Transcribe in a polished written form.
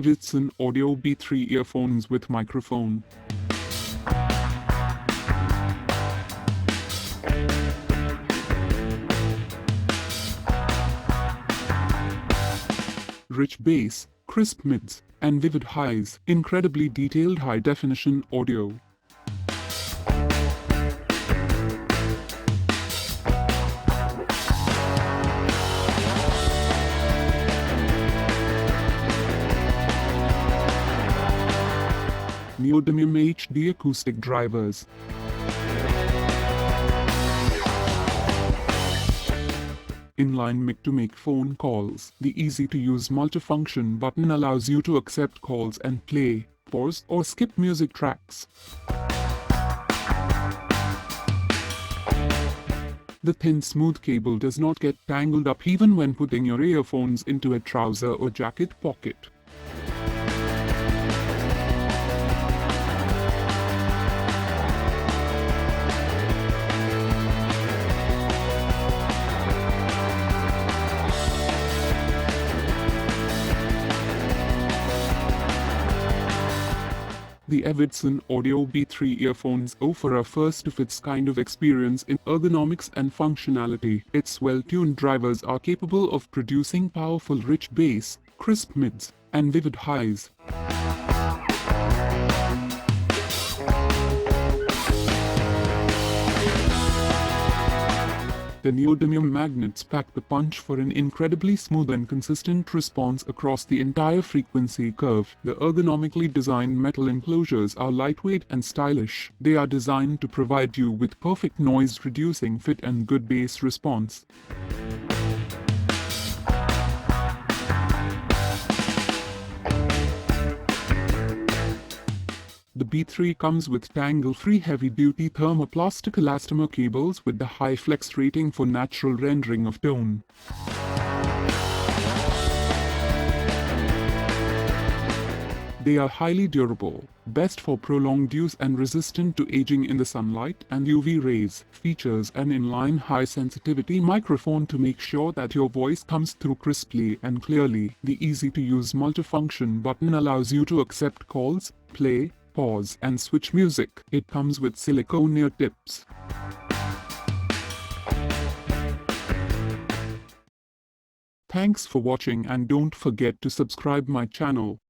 Evidson Audio B3 earphones with microphone. Rich bass, crisp mids, and vivid highs, incredibly detailed high-definition audio. Neodymium HD acoustic drivers. Inline mic to make phone calls. The easy-to-use multifunction button allows you to accept calls and play, pause, or skip music tracks. The thin, smooth cable does not get tangled up even when putting your earphones into a trouser or jacket pocket. The Evidson Audio B3 earphones offer a first-of-its-kind of experience in ergonomics and functionality. Its well-tuned drivers are capable of producing powerful rich bass, crisp mids, and vivid highs. The neodymium magnets pack the punch for an incredibly smooth and consistent response across the entire frequency curve. The ergonomically designed metal enclosures are lightweight and stylish. They are designed to provide you with perfect noise-reducing fit and good bass response. The B3 comes with tangle-free heavy-duty thermoplastic elastomer cables with the high flex rating for natural rendering of tone. They are highly durable, best for prolonged use and resistant to aging in the sunlight and UV rays. Features an inline high-sensitivity microphone to make sure that your voice comes through crisply and clearly. The easy-to-use multifunction button allows you to accept calls, play, pause, and switch music. It comes with silicone ear tips. Thanks for watching and don't forget to subscribe my channel.